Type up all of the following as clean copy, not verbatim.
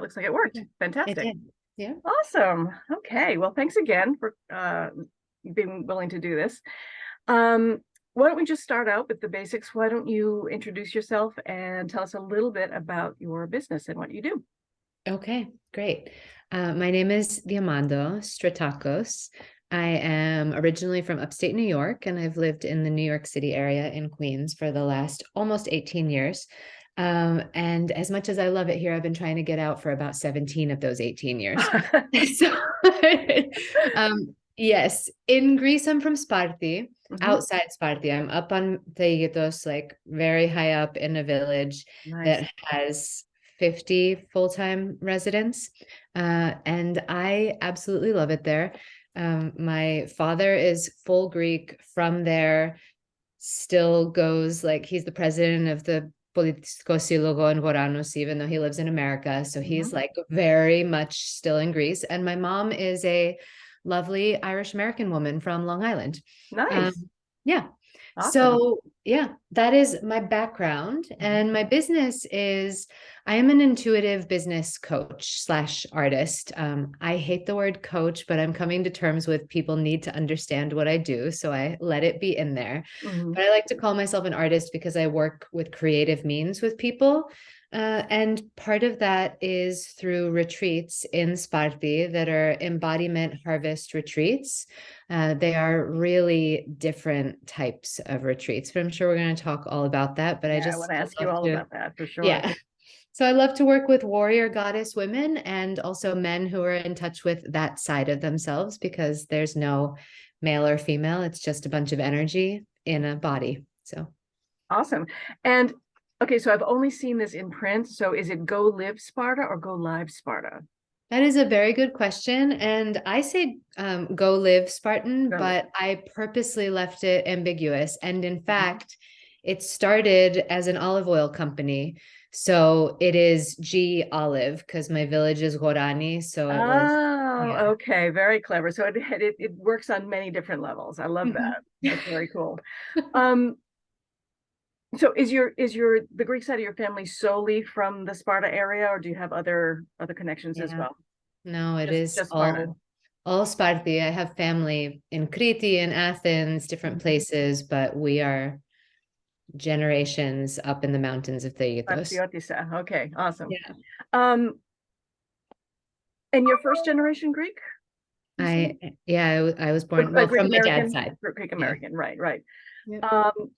looks like it worked. It Fantastic. did. Yeah. Awesome. Okay. Well, thanks again for being willing to do this. Um, why don't we just start out with the basics? Why don't you introduce yourself and tell us a little bit about your business and what you do? Okay, great. My name is Diamando Stratakos. I am originally from upstate New York, and I've lived in the New York City area in Queens for the last almost 18 years. And as much as I love it here, I've been trying to get out for about 17 of those 18 years. So, yes, in Greece, I'm from Sparti. Outside Sparti, I'm up on Theigitos, like very high up in a village Nice. that has 50 full-time residents. And I absolutely love it there. My father is full Greek from there, still goes like he's the president of the Politico Silogo in Voranos, even though he lives in America. So he's like very much still in Greece. And my mom is a lovely Irish American woman from Long Island. Nice. Yeah. Awesome. So yeah, that is my background. And my business is I am an intuitive business coach slash artist. I hate the word coach, but I'm coming to terms with people need to understand what I do. So I let it be in there. But I like to call myself an artist because I work with creative means with people. And part of that is through retreats in Sparti that are embodiment harvest retreats. They are really different types of retreats, but I'm sure we're going to talk all about that. But I want to ask you all about that for sure. Yeah. So I love to work with warrior goddess women and also men who are in touch with that side of themselves because there's no male or female. It's just a bunch of energy in a body. So awesome. And okay, so I've only seen this in print. So is it GOLIVE Sparta or GOLIVE Sparta? that is a very good question. And I say GOLIVE Spartan, but I purposely left it ambiguous. And in fact, it started as an olive oil company. So it is G Olive because my village is Gorani. So it was. Okay. Very clever. So it works on many different levels. I love that. That's very cool. So is the Greek side of your family solely from the Sparta area, or do you have other connections as well? No, it is just Sparta. All Sparti. I have family in Crete and Athens, different places, but we are generations up in the mountains of Theigitos. Okay, awesome. Yeah. And you're first generation Greek? I was born from my dad's side. Greek American, right.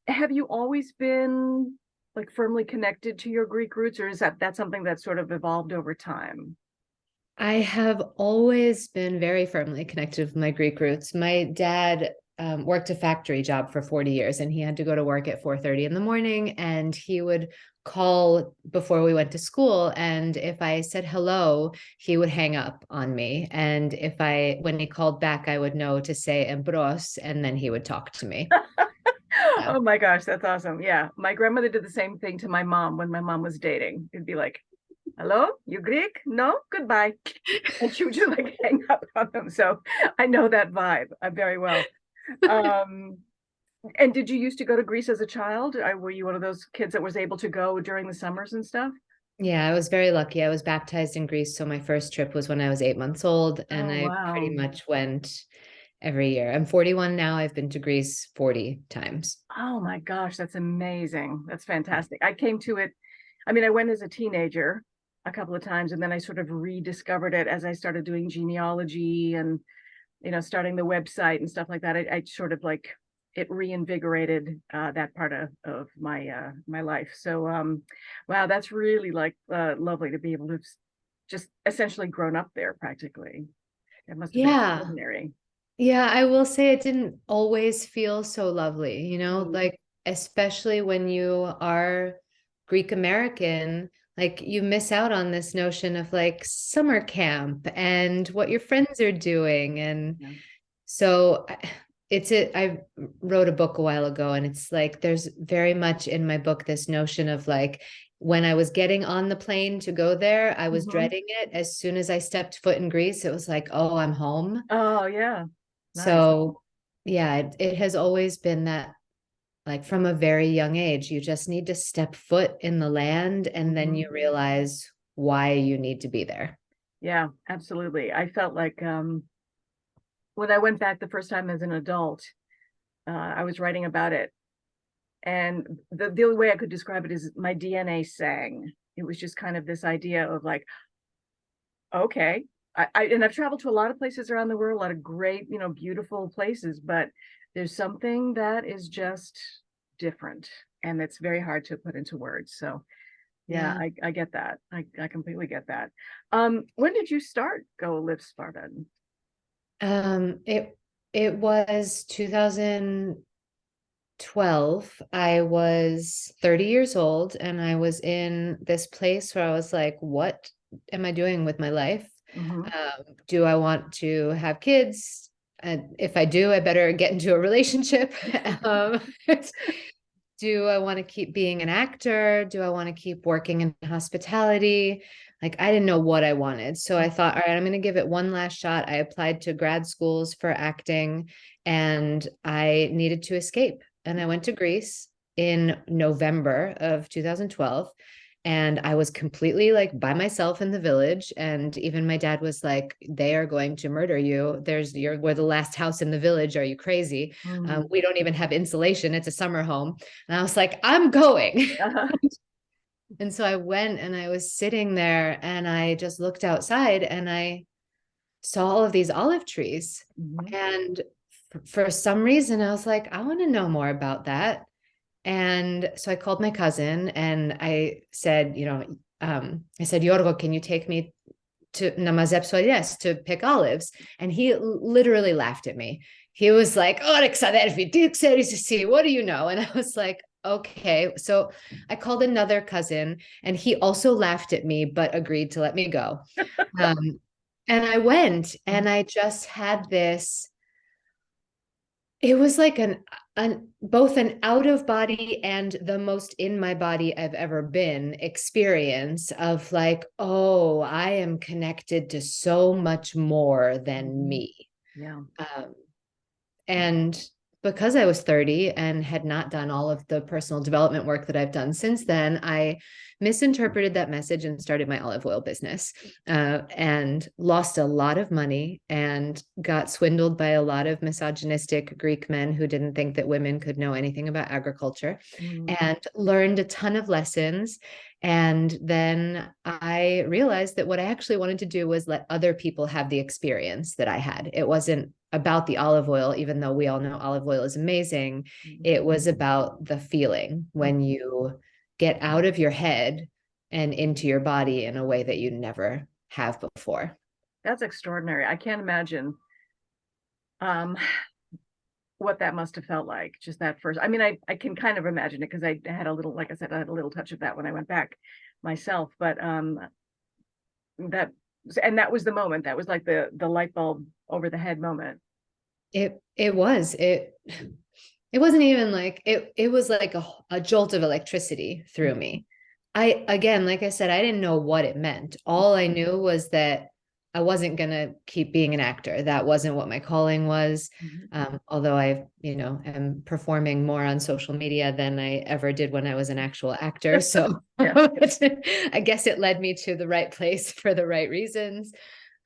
Have you always been like firmly connected to your Greek roots, or is that something that sort of evolved over time? I have always been very firmly connected with my Greek roots. My dad worked a factory job for 40 years and he had to go to work at 4:30 in the morning, and he would call before we went to school, and if I said hello, he would hang up on me, and when he called back, I would know to say embros, and then he would talk to me. Yeah. Oh my gosh, that's awesome. Yeah, my grandmother did the same thing to my mom when my mom was dating. It'd be like, hello, you Greek? No, goodbye. And she would just like hang up on them. So I know that vibe very well. And did you used to go to Greece as a child? Were you one of those kids that was able to go during the summers and stuff? Yeah, I was very lucky. I was baptized in Greece. So my first trip was when I was 8 months old, and I pretty much went every year. I'm 41 now. I've been to Greece 40 times. Oh my gosh, that's amazing. That's fantastic. I came to it. I mean, I went as a teenager a couple of times, and then I sort of rediscovered it as I started doing genealogy and, starting the website and stuff like that. I sort of like it reinvigorated that part of my life. So, wow, that's really like lovely to be able to just essentially grown up there practically. It must have been extraordinary. Yeah, I will say it didn't always feel so lovely, like especially when you are Greek American, like you miss out on this notion of like summer camp and what your friends are doing. And so I wrote a book a while ago, and it's like there's very much in my book this notion of like when I was getting on the plane to go there, I was dreading it. As soon as I stepped foot in Greece, it was like, oh, I'm home. Oh, yeah. Nice. So yeah, it has always been that, like from a very young age, you just need to step foot in the land, and then you realize why you need to be there. Yeah, absolutely. I felt like when I went back the first time as an adult, I was writing about it. And the only way I could describe it is my DNA sang. It was just kind of this idea of like, okay, and I've traveled to a lot of places around the world, a lot of great, beautiful places, but there's something that is just different, and it's very hard to put into words. So yeah, Yeah. I get that. I completely get that. When did you start GOLIVE Spartan? It was 2012. I was 30 years old, and I was in this place where I was like, what am I doing with my life? Mm-hmm. Do I want to have kids? And if I do, I better get into a relationship. um, do I want to keep being an actor? Do I want to keep working in hospitality? Like, I didn't know what I wanted. So I thought, all right, I'm going to give it one last shot. I applied to grad schools for acting, and I needed to escape. And I went to Greece in November of 2012. And I was completely like by myself in the village. And even my dad was like, they are going to murder you. We're the last house in the village. Are you crazy? Mm-hmm. We don't even have insulation. It's a summer home. And I was like, I'm going. Uh-huh. And so I went, and I was sitting there, and I just looked outside, and I saw all of these olive trees. Mm-hmm. And for some reason, I was like, I want to know more about that. And so I called my cousin, and I said, I said, Yorgo, can you take me to Namazep to pick olives? And he literally laughed at me. He was like, what do you know? And I was like, okay. So I called another cousin, and he also laughed at me, but agreed to let me go. Um, and I went, and I just had this, it was like an both an out of body and the most in my body I've ever been experience of like, oh, I am connected to so much more than Mm-hmm. me. Yeah. Um, and because I was 30 and had not done all of the personal development work that I've done since then, I misinterpreted that message and started my olive oil business, and lost a lot of money and got swindled by a lot of misogynistic Greek men who didn't think that women could know anything about agriculture, Mm-hmm. and learned a ton of lessons. And then I realized that what I actually wanted to do was let other people have the experience that I had. It wasn't about the olive oil, even though we all know olive oil is amazing. It was about the feeling when you get out of your head and into your body in a way that you never have before. That's extraordinary. I can't imagine um what that must have felt like, just that first. I mean, I can kind of imagine it because I had a little, like I said, I had a little touch of that when I went back myself. But that and that was the moment. That was like the light bulb over the head moment. It wasn't even like it was like a jolt of electricity through me. I, again, like I said, I didn't know what it meant. All I knew was that I wasn't going to keep being an actor. That wasn't what my calling was. Mm-hmm. Although I, am performing more on social media than I ever did when I was an actual actor. So Yeah. I guess it led me to the right place for the right reasons.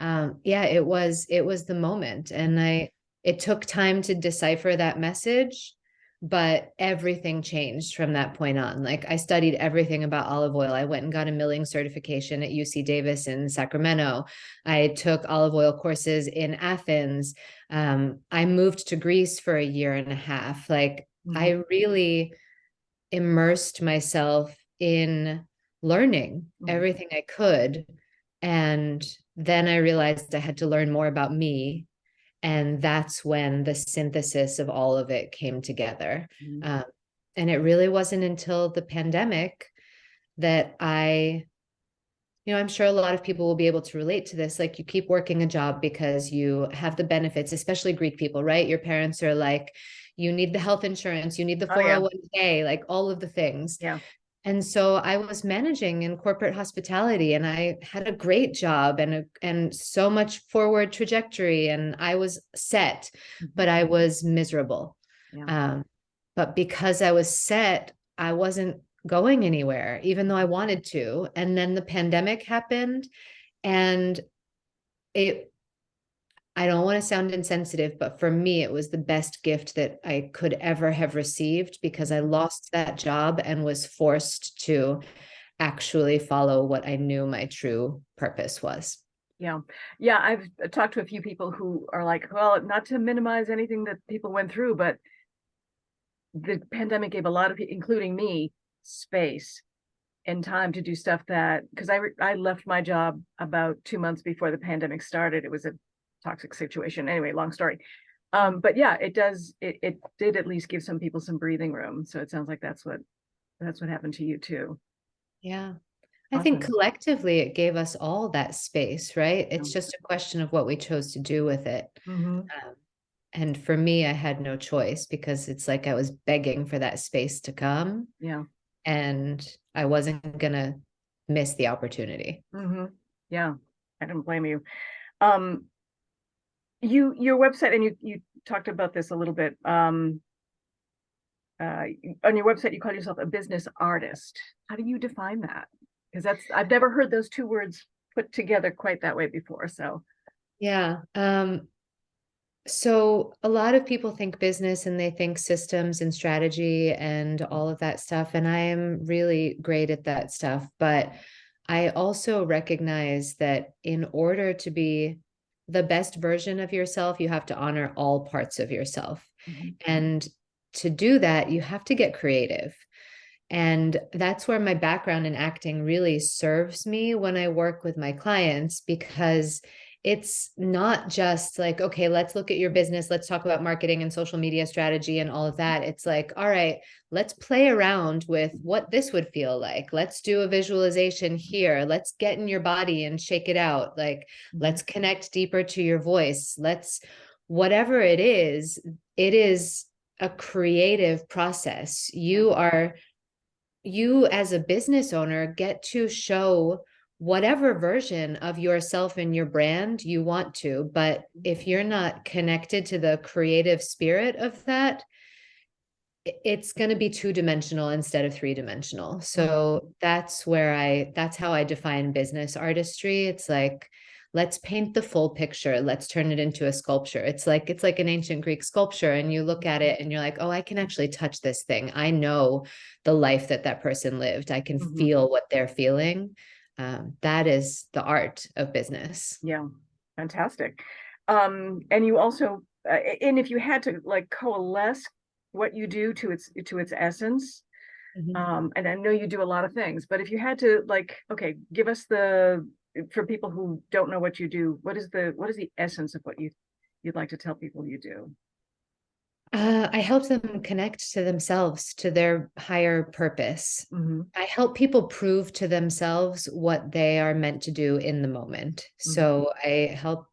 Yeah, it was the moment. And it took time to decipher that message, but everything changed from that point on. Like, I studied everything about olive oil. I went and got a milling certification at UC Davis in Sacramento. I took olive oil courses in Athens. I moved to Greece for a year and a half. Like, Mm-hmm. I really immersed myself in learning Mm-hmm. everything I could. And then I realized I had to learn more about me, and that's when the synthesis of all of it came together. Mm-hmm. Um, and it really wasn't until the pandemic that I'm sure a lot of people will be able to relate to this. Like, you keep working a job because you have the benefits, especially Greek people, right? Your parents are like, you need the health insurance, you need the Oh yeah. 401k, like all of the things. Yeah. And so I was managing in corporate hospitality, and I had a great job and so much forward trajectory, and I was set, but I was miserable. Yeah. But because I was set, I wasn't going anywhere, even though I wanted to. And then the pandemic happened, and it, I don't want to sound insensitive, but for me, it was the best gift that I could ever have received, because I lost that job and was forced to actually follow what I knew my true purpose was. Yeah. Yeah. I've talked to a few people who are like, well, not to minimize anything that people went through, but the pandemic gave a lot of people, including me, space and time to do stuff that, because I left my job about 2 months before the pandemic started. It was a toxic situation. Anyway, long story. But yeah, it did at least give some people some breathing room. So it sounds like that's what happened to you too. Yeah. I think Awesome. collectively it gave us all that space, right? Yeah. It's just a question of what we chose to do with it. Mm-hmm. And for me, I had no choice, because it's like I was begging for that space to come, Yeah. and I wasn't going to miss the opportunity. Mm-hmm. Yeah. I don't blame you. Um, your website, and you talked about this a little bit. On your website, you call yourself a business artist. How do you define that? Because I've never heard those two words put together quite that way before. So, Yeah. So a lot of people think business and they think systems and strategy and all of that stuff. And I am really great at that stuff. But I also recognize that in order to be the best version of yourself, you have to honor all parts of yourself. mhm, And to do that, you have to get creative. And that's where my background in acting really serves me when I work with my clients, because it's not just like, okay, let's look at your business. Let's talk about marketing and social media strategy and all of that. It's like, all right, let's play around with what this would feel like. Let's do a visualization here. Let's get in your body and shake it out. Like, mhm, let's connect deeper to your voice. Whatever it is a creative process. You as a business owner get to show whatever version of yourself and your brand you want to. But if you're not connected to the creative spirit of that, it's going to be two-dimensional instead of three-dimensional. mhm, So that's how I define business artistry. It's like, let's paint the full picture. Let's turn it into a sculpture. It's like an ancient Greek sculpture, and you look at it and you're like, oh, I can actually touch this thing. I know the life that person lived. I can mhm. feel what they're feeling. That is the art of business. Yeah, fantastic. And you also, and if you had to like coalesce what you do to its essence, Mhm. and I know you do a lot of things, but if you had to like, okay, give us for people who don't know what you do, what is the essence of what you'd like to tell people you do? I help them connect to themselves, to their higher purpose. Mm-hmm. I help people prove to themselves what they are meant to do in the moment. Mm-hmm. So I help,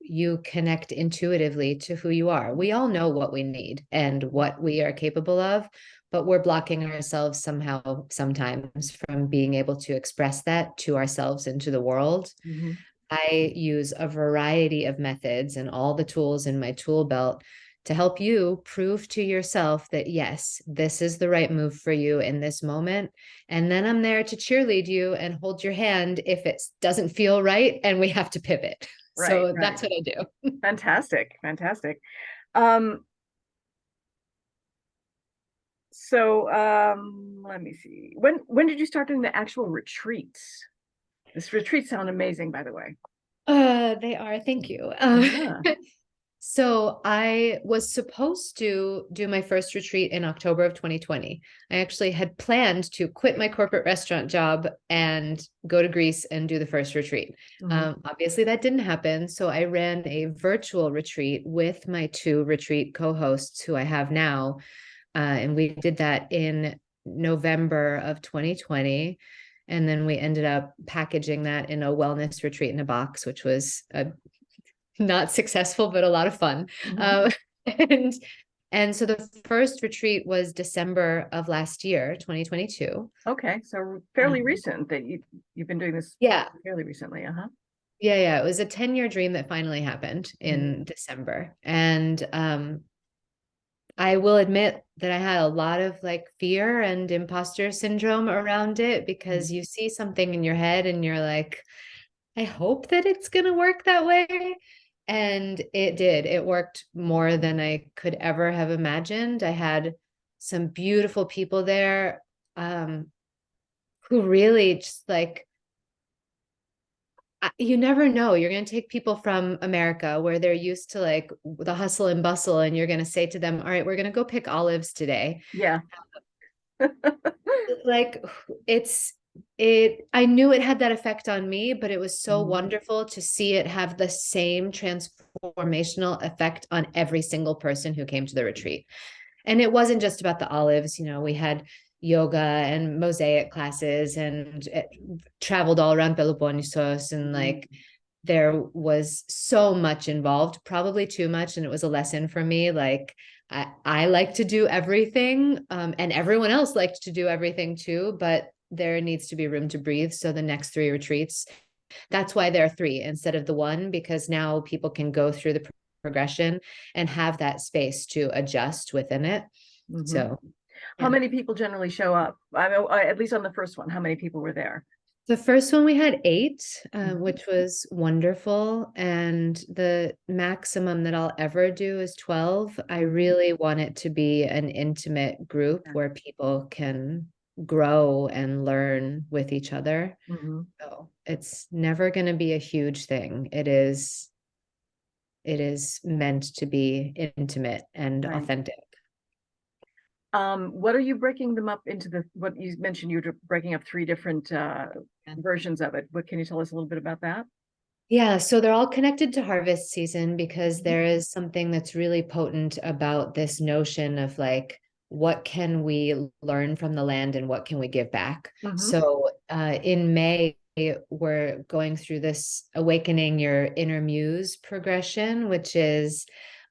you connect intuitively to who you are. We all know what we need and what we are capable of, but we're blocking ourselves somehow, sometimes, from being able to express that to ourselves and to the world. Mm-hmm. I use a variety of methods and all the tools in my tool belt to help you prove to yourself that, yes, this is the right move for you in this moment. And then I'm there to cheerlead you and hold your hand if it doesn't feel right and we have to pivot. Right, So right. that's what I do. Fantastic, fantastic. Um, let me see. When did you start doing the actual retreats? This retreat sound amazing, by the way. They are. Thank you. Yeah. So I was supposed to do my first retreat in October of 2020. I actually had planned to quit my corporate restaurant job and go to Greece and do the first retreat. Mm-hmm. Obviously, that didn't happen. So I ran a virtual retreat with my two retreat co-hosts who I have now. And we did that in November of 2020. And then we ended up packaging that in a wellness retreat in a box, which was not successful, but a lot of fun. Mm-hmm. Uh, and and so the first retreat was December of last year, 2022. Okay, so fairly Um, recent that you've been doing this yeah, fairly recently, uh-huh. yeah. It was a 10-year dream that finally happened Mm-hmm. in December. And I will admit that I had a lot of like fear and imposter syndrome around it, because Mhm. you see something in your head and you're like, I hope that it's going to work that way. And it did. It worked more than I could ever have imagined. I had some beautiful people there, um, who really just like, you never know. You're going to take people from America where they're used to like the hustle and bustle, and you're going to say to them, all right, we're going to go pick olives today. Yeah. Like, it's I knew it had that effect on me, but it was so Mhm. wonderful to see it have the same transformational effect on every single person who came to the retreat. And it wasn't just about the olives. We had yoga and mosaic classes, and it traveled all around Peloponnesos, and like there was so much involved, probably too much, and it was a lesson for me. Like, I like to do everything, and everyone else liked to do everything too, but there needs to be room to breathe. So the next three retreats, that's why there are three instead of the one, because now people can go through the progression and have that space to adjust within it. Mhm. So How yeah. many people generally show up? I mean, at least on the first one, how many people were there? The first one we had eight, Mhm. which was wonderful. And the maximum that I'll ever do is 12. I Mhm. really want it to be an intimate group Yeah. where people can grow and learn with each other. Mhm. So it's never going to be a huge thing. It is meant to be intimate and Right. authentic. What are you breaking them up into what you mentioned you were breaking up three different versions of it. What can you tell us a little bit about that? Yeah, so they're all connected to harvest season, because Mhm. there is something that's really potent about this notion of like, what can we learn from the land and what can we give back? Mhm. So in May, we're going through this awakening your inner muse progression, which is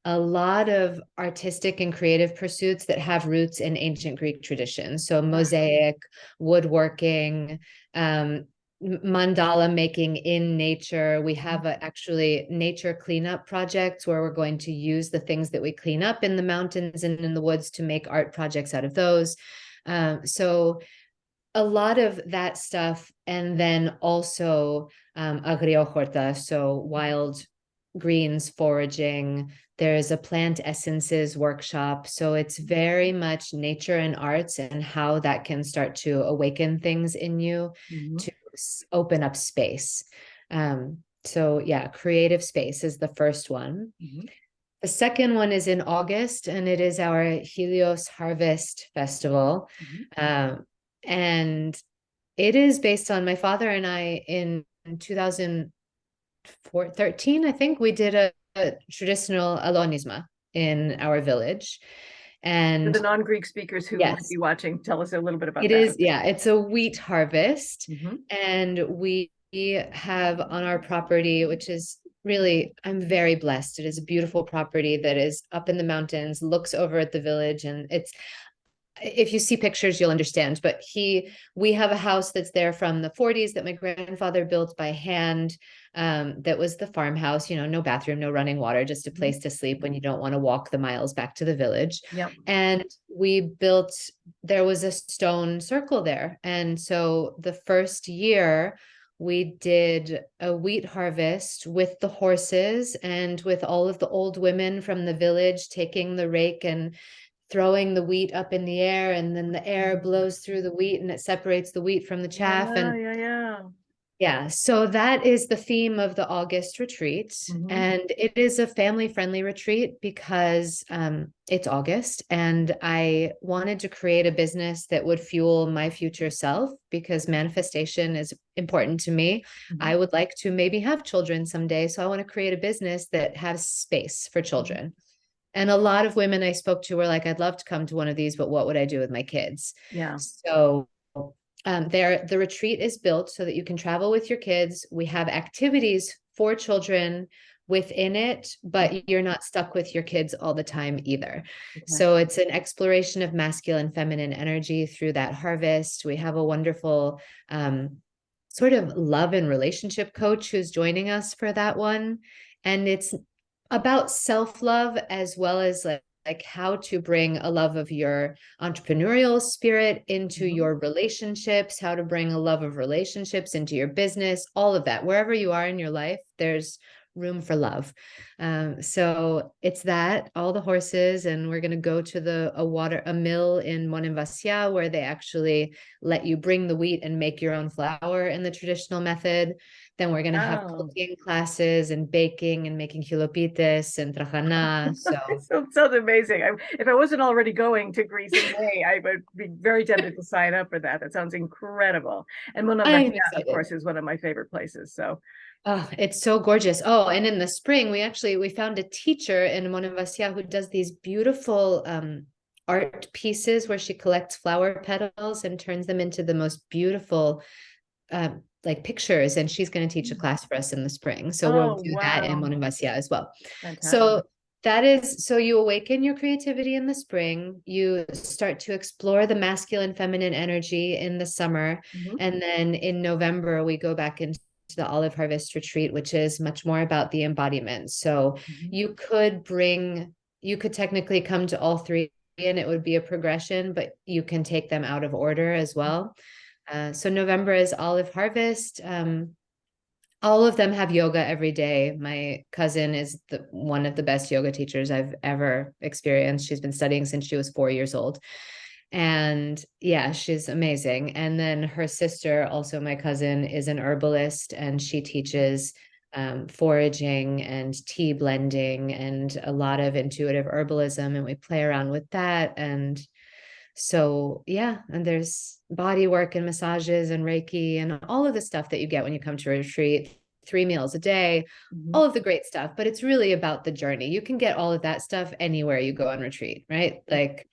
a lot of artistic and creative pursuits that have roots in ancient Greek traditions. So Ah, mosaic, woodworking, um, mandala making in nature. We have actually nature cleanup projects where we're going to use the things that we clean up in the mountains and in the woods to make art projects out of those. So a lot of that stuff. And then also agriohorta, so wild greens foraging. There's a plant essences workshop. So it's very much nature and arts and how that can start to awaken things in you mhm. to open up space. So yeah, creative space is the first one. Mhm. The second one is in August, and it is our Helios Harvest Festival. Mhm. Um, and it is based on my father and I in 2013, I think, we did a traditional alonisma in our village. For the And non-Greek speakers who might yes, be watching, tell us a little bit about it that. is, yeah, it's a wheat harvest. Mhm. And we have on our property, which is really, I'm very blessed. It is a beautiful property that is up in the mountains, looks over at the village, and it's, if you see pictures, you'll understand. But we have a house that's there from the 40s that my grandfather built by hand. That was the farmhouse, no bathroom, no running water, just a Mhm. place to sleep when you don't want to walk the miles back to the village. Yep. And there was a stone circle there. And so the first year, we did a wheat harvest with the horses and with all of the old women from the village taking the rake and throwing the wheat up in the air, and then the air blows through the wheat and it separates the wheat from the chaff. Yeah, And yeah, yeah. yeah, so that is the theme of the August retreat. Mhm. And it is a family friendly retreat because it's August, and I wanted to create a business that would fuel my future self, because manifestation is important to me. Mhm. I would like to maybe have children someday. So I want to create a business that has space for Mhm. children. And a lot of women I spoke to were like, I'd love to come to one of these, but what would I do with my kids? Yeah. So the retreat is built so that you can travel with your kids. We have activities for children within it, but you're not stuck with your kids all the time either. Okay. So it's an exploration of masculine, feminine energy through that harvest. We have a wonderful sort of love and relationship coach who's joining us for that one. And it's about self love as well as like like how to bring a love of your entrepreneurial spirit into Mhm. your relationships, how to bring a love of relationships into your business, all of that. Wherever you are in your life, there's room for love. So it's that, all the horses, and we're going to go to a mill in Monemvasia where they actually let you bring the wheat and make your own flour in the traditional method. Then we're going to have Oh, cooking classes and baking and making hilopites and trajana. So it sounds amazing. If I wasn't already going to Greece in May, I would be very tempted to sign up for that. That sounds incredible. And I'm Monavesia, of excited. course, is one of my favorite places. So, Oh, it's so gorgeous. Oh, and in the spring, we found a teacher in Monemvasia who does these beautiful art pieces where she collects flower petals and turns them into the most beautiful like pictures. And she's going to teach a class for us in the spring. So we'll oh, do that in wow. Monemvasia as well. Fantastic. So that is, so you awaken your creativity in the spring, you start to explore the masculine, feminine energy in the summer. Mhm. And then in November, we go back into the olive harvest retreat, which is much more about the embodiment. So Mhm. you could technically come to all three and it would be a progression, but you can take them out of order as well. So November is olive harvest. All of them have yoga every day. My cousin is one of the best yoga teachers I've ever experienced. She's been studying since she was 4 years old. And yeah, she's amazing. And then her sister, also my cousin, is an herbalist and she teaches foraging and tea blending and a lot of intuitive herbalism. And we play around with that. And so, yeah, and there's body work and massages and Reiki and all of the stuff that you get when you come to a retreat, 3 meals a day, Mhm. all of the great stuff. But it's really about the journey. You can get all of that stuff anywhere you go on retreat, right? Like,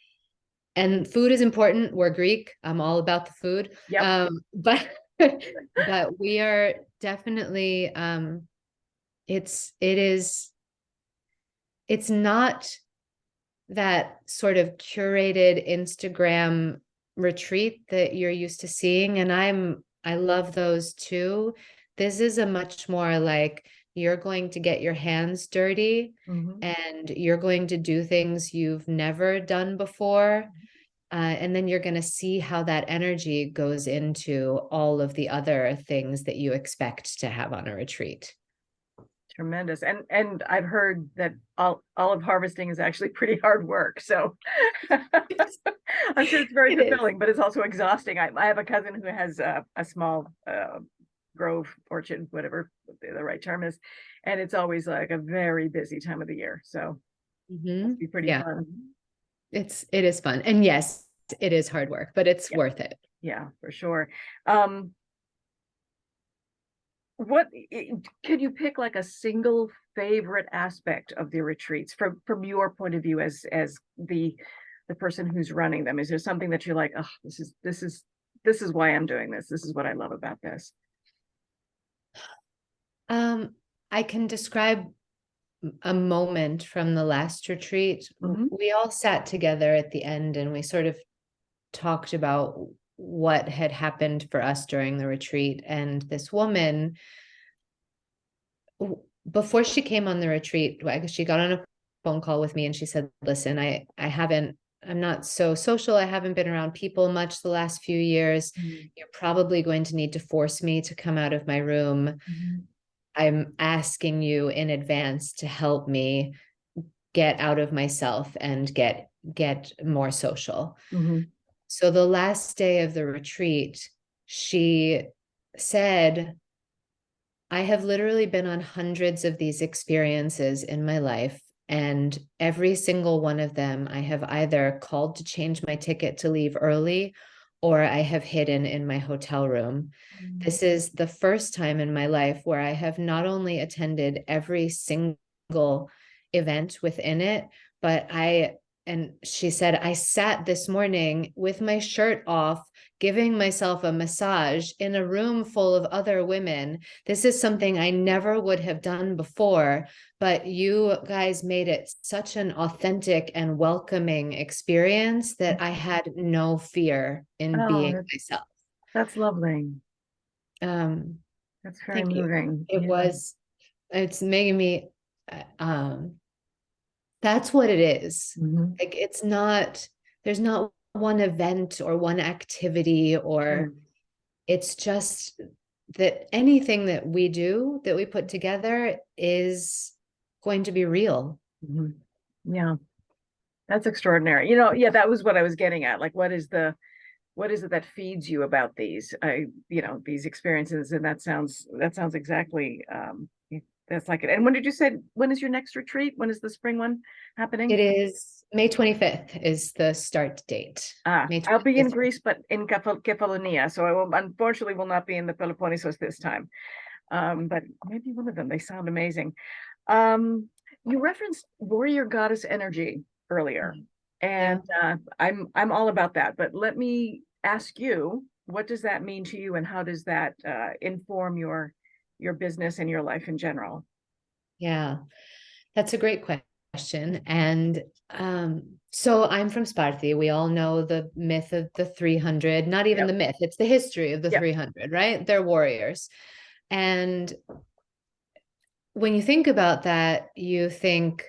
and food is important. We're Greek. I'm all about the food. Yep. But but we are definitely it is it's not that sort of curated Instagram retreat that you're used to seeing. And I love those too. This is a much more like you're going to get your hands dirty Mhm. and you're going to do things you've never done before. And then you're going to see how that energy goes into all of the other things that you expect to have on a retreat. Tremendous. And I've heard that olive harvesting is actually pretty hard work. So I'm sure it's very It is. fulfilling, but it's also exhausting. I have a cousin who has a small grove, orchard, whatever the right term is, and it's always like a very busy time of the year. So it Mm-hmm. must be pretty Yeah, fun. it is fun. And yes, it is hard work, but it's Yeah, worth it. yeah, for sure. Um, could you pick like a single favorite aspect of the retreats from your point of view as the person who's running them? Is there something that you're like, oh, this is why I'm doing this. This is what I love about this. Um, I can describe a moment from the last retreat. Mhm. We all sat together at the end and we sort of talked about what had happened for us during the retreat. And this woman, before she came on the retreat, she got on a phone call with me and she said, listen, I'm not so social. I haven't been around people much the last few years. Mhm. You're probably going to need to force me to come out of my room. Mhm. I'm asking you in advance to help me get out of myself and get more social. Mhm. So the last day of the retreat, she said, I have literally been on hundreds of these experiences in my life. And every single one of them, I have either called to change my ticket to leave early or I have hidden in my hotel room. This is the first time in my life where I have not only attended every single event within it, but and she said, I sat this morning with my shirt off, giving myself a massage in a room full of other women. This is something I never would have done before, but you guys made it such an authentic and welcoming experience that I had no fear in Oh, being myself. that's lovely. Um, That's very Thank you. moving. It Yeah. was, it's making me, uh, um, That's what it is. Mhm. Like it's not, there's not one event or one activity, or it's just that anything that we do, that we put together, is going to be real. Mhm. Yeah, that's extraordinary. Yeah, that was what I was getting at. Like, what is it that feeds you about these experiences? And that sounds exactly, that's like it. And when did you say, when is your next retreat? When is the spring one happening? It is May 25th is the start date. May I'll be in 25th. Greece, but in Kefalonia. So unfortunately will not be in the Peloponnesos this time. But maybe one of them. They sound amazing. You referenced warrior goddess energy earlier, Yeah. and I'm all about that. But let me ask you, what does that mean to you, and how does that inform your business and your life in general? Yeah. That's a great question. And so I'm from Sparta. We all know the myth of the 300, not even Yep. the myth, it's the history of the Yep. 300, right? They're warriors. And when you think about that, you think,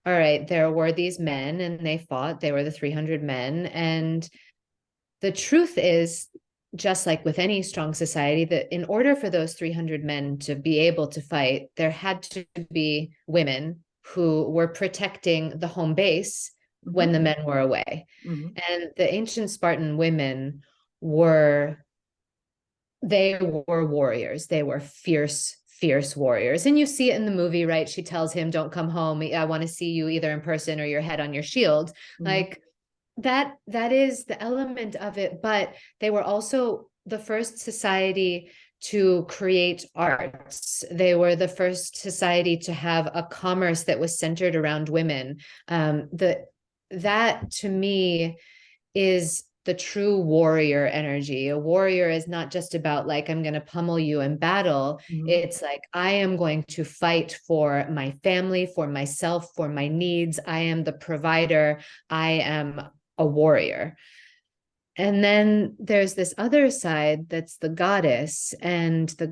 all right, there were these men and they fought, they were the 300 men. And the truth is, just like with any strong society, that in order for those 300 men to be able to fight, there had to be women who were protecting the home base when the men were away. Mhm. And the ancient Spartan women were, they were warriors. They were fierce warriors. And you see it in the movie, right? She tells him, don't come home. I want to see you either in person or your head on your shield. Mhm. Like that is the element of it. But they were also the first society to create arts. They were the first society to have a commerce that was centered around women. That to me is the true warrior energy. A warrior is not just about like, I'm going to pummel you in battle. Mhm. It's like, I am going to fight for my family, for myself, for my needs. I am the provider. I am a warrior. And then there's this other side that's the goddess. And the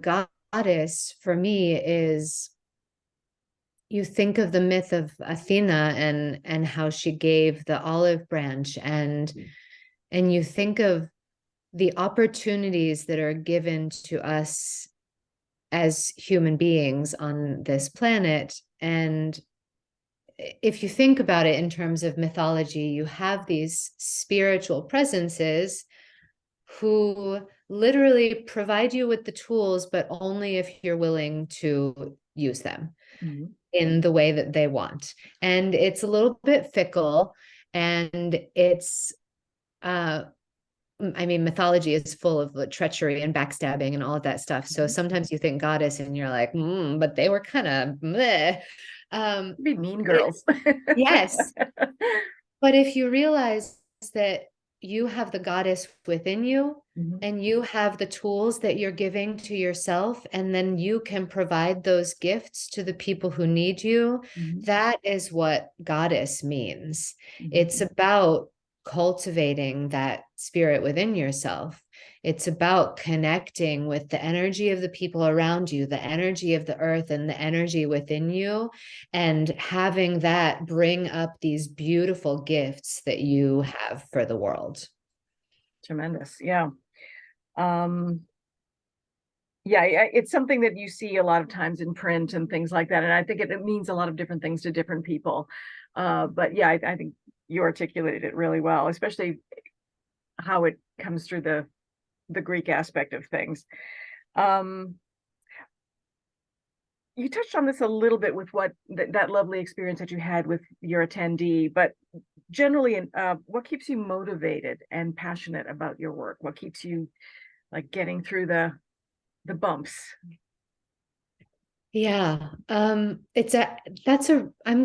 goddess for me is, you think of the myth of Athena and how she gave the olive branch, and you think of the opportunities that are given to us as human beings on this planet. And if you think about it in terms of mythology, you have these spiritual presences who literally provide you with the tools, but only if you're willing to use them Mhm. in the way that they want. And it's a little bit fickle, and it's I mean, mythology is full of treachery and backstabbing and all of that stuff. So Mhm. sometimes you think goddess and you're like, but they were kind of meh. Be mean But girls. yes, but if you realize that you have the goddess within you Mhm. and you have the tools that you're giving to yourself, and then you can provide those gifts to the people who need you, Mhm. that is what goddess means. Mhm. It's about cultivating that spirit within yourself. It's about connecting with the energy of the people around you, the energy of the earth, and the energy within you, and having that bring up these beautiful gifts that you have for the world. Tremendous. Yeah. Um, yeah, it's something that you see a lot of times in print and things like that. And I think it means a lot of different things to different people. But yeah, I think you articulated it really well, especially how it comes through the Greek aspect of things. Um, you touched on this a little bit with that lovely experience that you had with your attendee, but generally, what keeps you motivated and passionate about your work? What keeps you like getting through the bumps? Yeah, I'm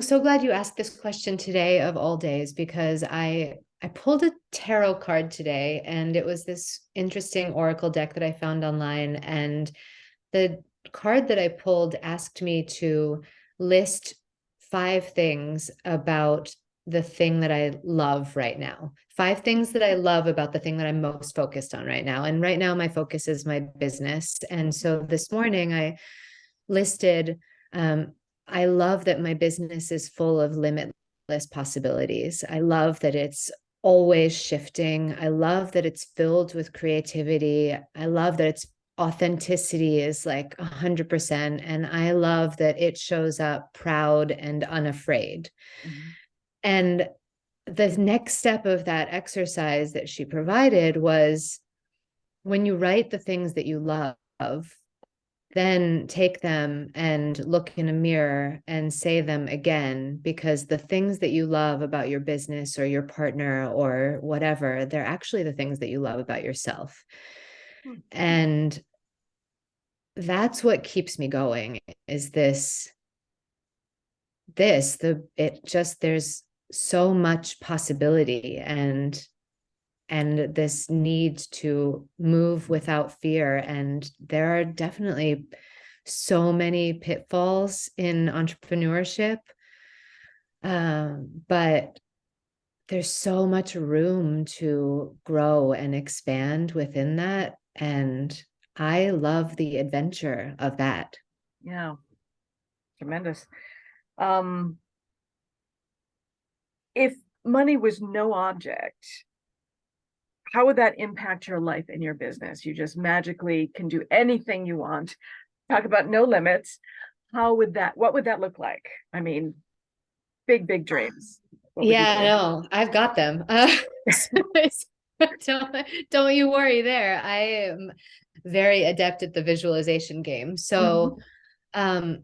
so glad you asked this question today of all days, because I pulled a tarot card today, and it was this interesting oracle deck that I found online, and the card that I pulled asked me to list 5 things about the thing that I love right now. 5 things that I love about the thing that I'm most focused on right now. And right now, my focus is my business. And so this morning, I listed, I love that my business is full of limitless limitless possibilities. I love that it's always shifting. I love that it's filled with creativity. I love that its authenticity is like 100%. And I love that it shows up proud and unafraid. Mhm. And the next step of that exercise that she provided was, when you write the things that you love, then take them and look in a mirror and say them again, because the things that you love about your business or your partner or whatever, they're actually the things that you love about yourself. And that's what keeps me going, is there's so much possibility, and this need to move without fear. And there are definitely so many pitfalls in entrepreneurship, but there's so much room to grow and expand within that. And I love the adventure of that. Yeah, tremendous. Um, if money was no object, how would that impact your life and your business? You just magically can do anything you want. Talk about no limits. What would that look like? I mean, big dreams. What would you Yeah, do? no, I've got them. Don't you worry there. I am very adept at the visualization game. So, Mhm. um,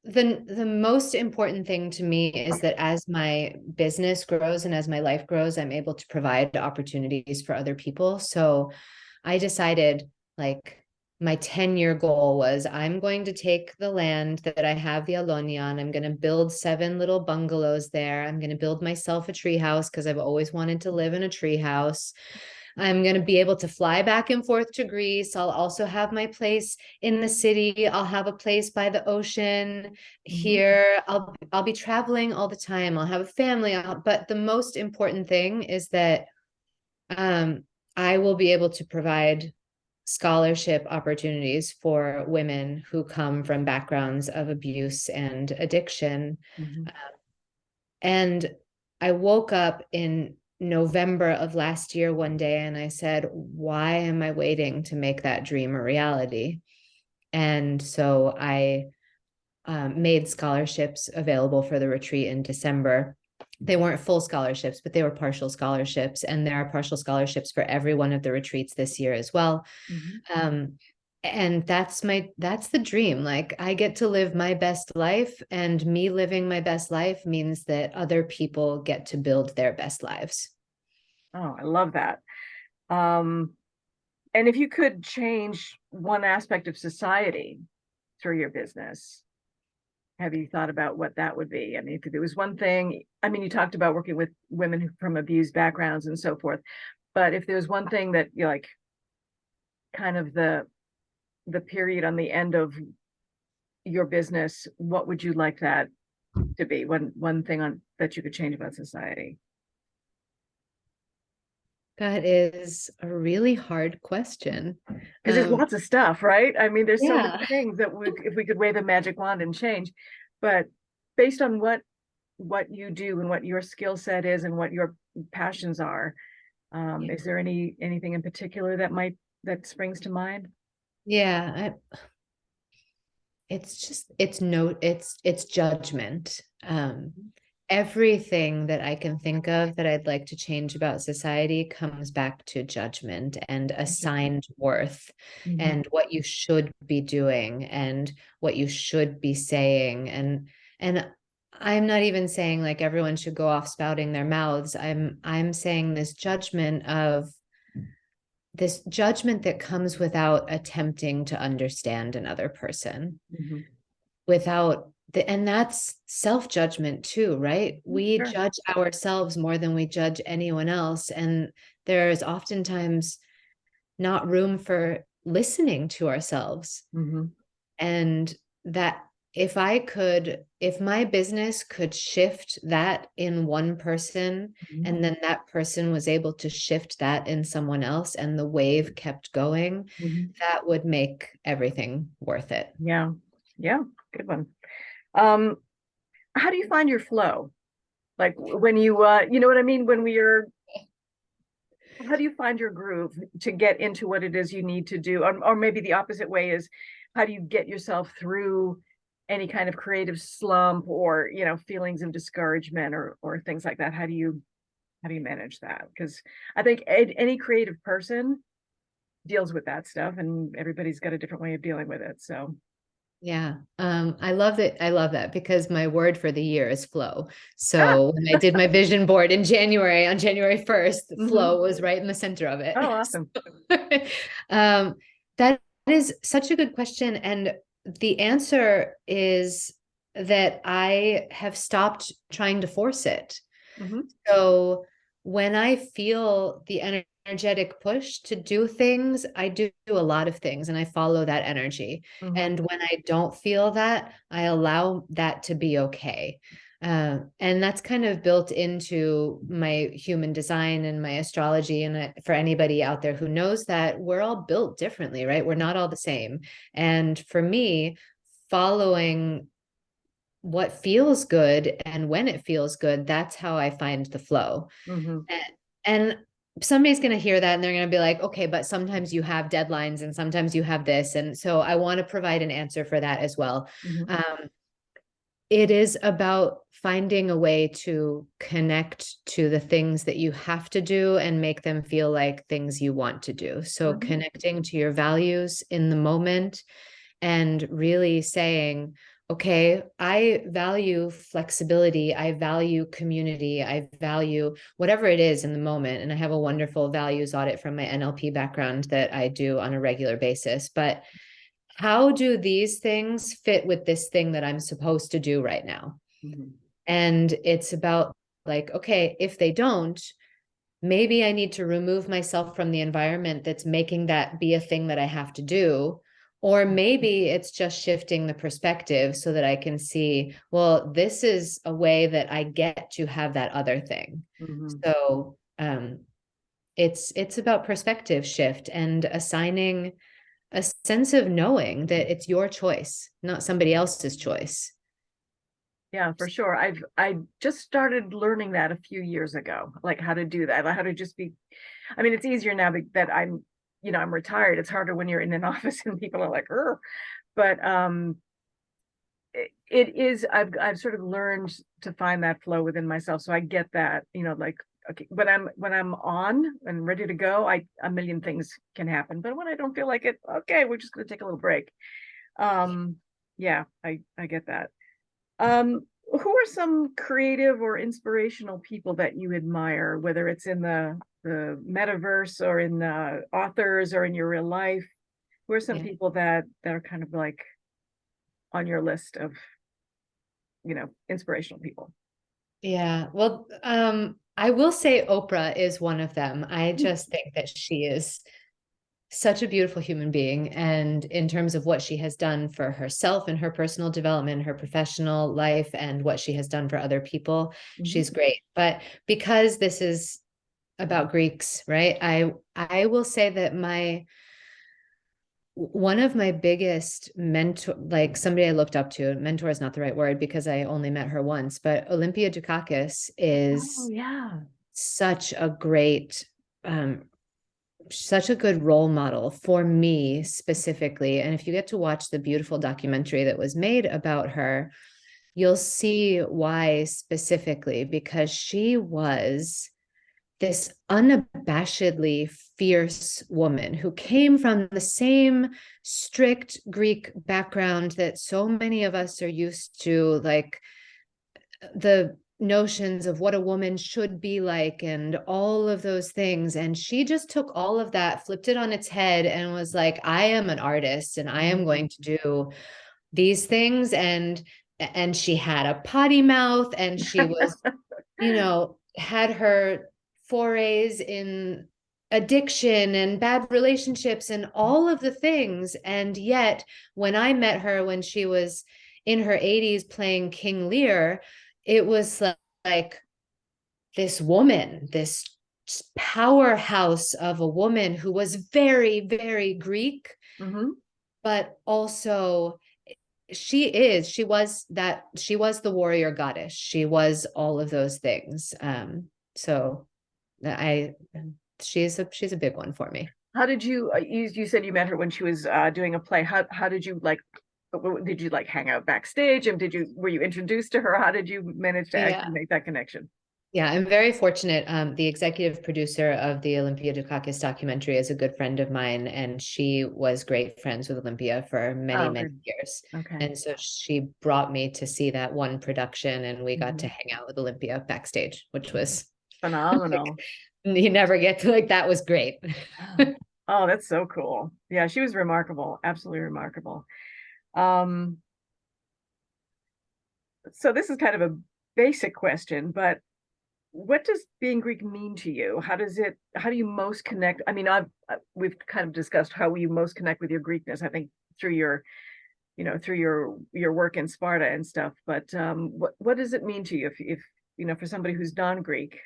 the most important thing to me is that as my business grows and as my life grows, I'm able to provide opportunities for other people. So I decided, like, my 10-year goal was, I'm going to take the land that I have the Alonia on. I'm going to build 7 little bungalows there. I'm going to build myself a tree house because I've always wanted to live in a tree house. I'm going to be able to fly back and forth to Greece. I'll also have my place in the city. I'll have a place by the ocean Mhm. here. I'll be traveling all the time. I'll have a family. But the most important thing is that um, I will be able to provide scholarship opportunities for women who come from backgrounds of abuse and addiction. Mhm. And I woke up in November of last year one day and I said, why am I waiting to make that dream a reality? And so I made scholarships available for the retreat in December. They weren't full scholarships, but they were partial scholarships. And there are partial scholarships for every one of the retreats this year as well. Mhm. Um, and that's the dream. Like, I get to live my best life, and me living my best life means that other people get to build their best lives. Oh, I love that. Um, and if you could change one aspect of society through your business, have you thought about what that would be? I mean, if there was one thing, I mean, you talked about working with women from abused backgrounds and so forth, but if there's one thing that you like, kind of the period on the end of your business, what would you like that to be? One thing on that you could change about society? That is a really hard question. Because there's lots of stuff, right? I mean, there's so many Yeah. things that if we could wave a magic wand and change, but based on what you do and what your skill set is and what your passions are, is there anything in particular that springs to mind? Yeah, it's judgment. Everything that I can think of that I'd like to change about society comes back to judgment and Interesting. assigned worth, Mhm. and what you should be doing and what you should be saying. And I'm not even saying like everyone should go off spouting their mouths. I'm saying this judgment that comes without attempting to understand another person, Mhm. and that's self-judgment too, right? We Sure. judge ourselves more than we judge anyone else, and there's oftentimes not room for listening to ourselves. Mhm. And that, if my business could shift that in one person, Mhm. and then that person was able to shift that in someone else, and the wave kept going, Mhm. that would make everything worth it. Yeah. Yeah. Good one. Um, how do you find your flow? Like when you know what I mean? When we are, how do you find your groove to get into what it is you need to do? Or maybe the opposite way is, how do you get yourself through any kind of creative slump or, feelings of discouragement or things like that? How do you manage that? Because I think any creative person deals with that stuff, and everybody's got a different way of dealing with it. So Yeah. I love that. I love that because my word for the year is flow. So when I did my vision board in January, on January 1st, mhm. flow was right in the center of it. Oh, awesome. um, that is such a good question. And the answer is that I have stopped trying to force it. Mhm, So when I feel the energetic push to do things, I do a lot of things and I follow that energy. mhm, And when I don't feel that, I allow that to be okay. And that's kind of built into my human design and my astrology. And for anybody out there who knows that, we're all built differently, right? We're not all the same. And for me, following what feels good and when it feels good, that's how I find the flow. mhm, And somebody's going to hear that and they're going to be like, okay, but sometimes you have deadlines and sometimes you have this. And so I want to provide an answer for that as well. mhm, It is about finding a way to connect to the things that you have to do and make them feel like things you want to do. So mhm, connecting to your values in the moment and really saying, okay, I value flexibility. I value community. I value whatever it is in the moment. And I have a wonderful values audit from my NLP background that I do on a regular basis. But how do these things fit with this thing that I'm supposed to do right now? mhm, And it's about like, okay, if they don't, maybe I need to remove myself from the environment that's making that be a thing that I have to do. Or maybe it's just shifting the perspective so that I can see, well, this is a way that I get to have that other thing. mhm. So it's about perspective shift and assigning a sense of knowing that it's your choice, not somebody else's choice. Yeah, for sure. I just started learning that a few years ago, like how to do that, how to just be. I mean, it's easier now that I'm retired. It's harder when you're in an office and people are like, "Er," but it is. I've sort of learned to find that flow within myself. So I get that, like, okay, but when I'm on and ready to go, a million things can happen. But when I don't feel like it, okay, we're just gonna take a little break. Um, yeah, I get that. Who are some creative or inspirational people that you admire, whether it's in the metaverse or in authors or in your real life? Who are some Yeah. people that are kind of like on your list of, inspirational people? Yeah. Well, I will say Oprah is one of them. I just think that she is such a beautiful human being. And in terms of what she has done for herself and her personal development, her professional life, and what she has done for other people, Mhm. she's great. But because this is about Greeks, right? I will say that my one of my biggest mentor, like somebody I looked up to, mentor is not the right word because I only met her once, but Olympia Dukakis Oh is yeah. such a great, such a good role model for me specifically. And if you get to watch the beautiful documentary that was made about her, you'll see why specifically, because she was this unabashedly fierce woman who came from the same strict Greek background that so many of us are used to, like the notions of what a woman should be like and all of those things. And she just took all of that, flipped it on its head, and was like, I am an artist and I am Mhm. going to do these things. And she had a potty mouth and she was, had her forays in addiction and bad relationships and all of the things. And yet, when I met her when she was in her 80s playing King Lear, it was like this woman, this powerhouse of a woman who was very, very Greek, Mhm. but also she was the warrior goddess. She was all of those things. So I, she's a big one for me. How did you, you said you met her when she was doing a play. How did you like, did you like hang out backstage, and were you introduced to her? How did you manage to Yeah. actually make that connection? Yeah, I'm very fortunate. The executive producer of the Olympia Dukakis documentary is a good friend of mine, and she was great friends with Olympia for many, Oh, many good. years. Okay. And so she brought me to see that one production, and we got to Mhm. hang out with Olympia backstage, which was Phenomenal. you never get to, like, that was great. Oh, that's so cool. Yeah, she was remarkable. Absolutely remarkable. Um, so this is kind of a basic question, but what does being Greek mean to you? How do you most connect? I mean, we've kind of discussed how you most connect with your Greekness, I think through through your work in Sparta and stuff. But what does it mean to you if for somebody who's non-Greek,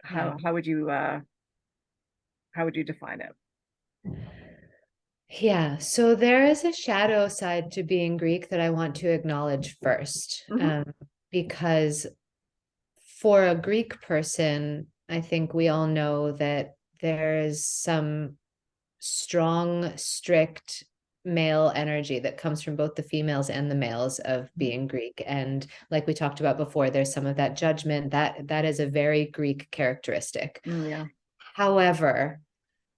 how Yeah. how would you how would you define it? Yeah, so there is a shadow side to being Greek that I want to acknowledge first, Hmm. because for a Greek person, I think we all know that there's some strong, strict male energy that comes from both the females and the males of being Greek. And like we talked about before, there's some of that judgment that is a very Greek characteristic. Yeah. However,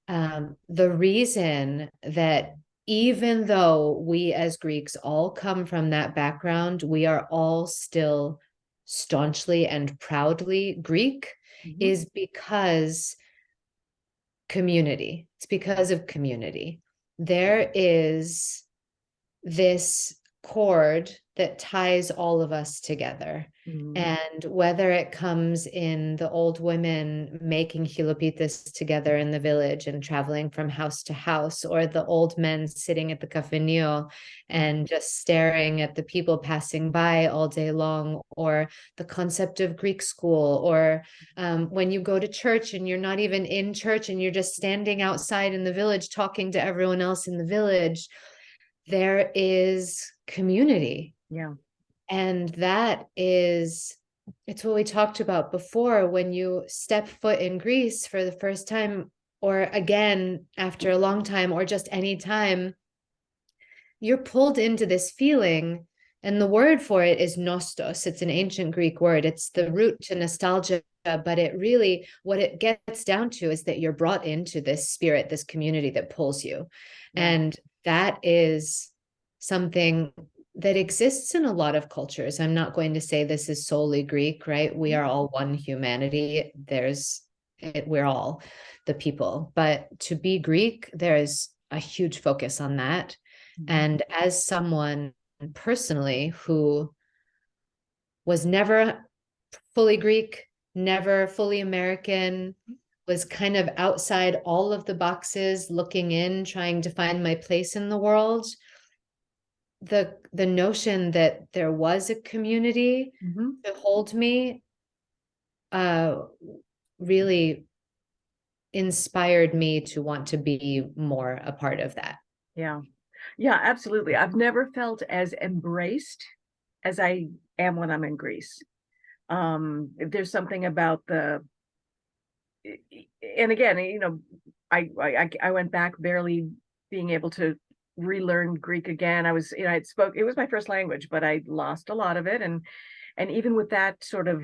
the reason that even though we as Greeks all come from that background, we are all still staunchly and proudly Greek Hmm. is because community. It's because of community. There is this cord that ties all of us together. Hmm. And whether it comes in the old women making chilopitis together in the village and traveling from house to house, or the old men sitting at the cafenio and just staring at the people passing by all day long, or the concept of Greek school, or when you go to church and you're not even in church and you're just standing outside in the village talking to everyone else in the village, there is community. Yeah. And it's what we talked about before. When you step foot in Greece for the first time, or again after a long time, or just any time, you're pulled into this feeling. And the word for it is nostos. It's an ancient Greek word. It's the root to nostalgia, but it really, what it gets down to is that you're brought into this spirit, this community that pulls you. Yeah. And that is something that exists in a lot of cultures. I'm not going to say this is solely Greek, right? We are all one humanity. We're all the people. But to be Greek, there's a huge focus on that. Mhm. And as someone personally who was never fully Greek, never fully American, was kind of outside all of the boxes, looking in, trying to find my place in the world, the notion that there was a community Mhm. to hold me uh really inspired me to want to be more a part of that. Yeah. Yeah, absolutely. I've never felt as embraced as I am when I'm in Greece. There's something about and again, I went back barely being able to relearn Greek again. It was my first language, but I lost a lot of it. And even with that sort of,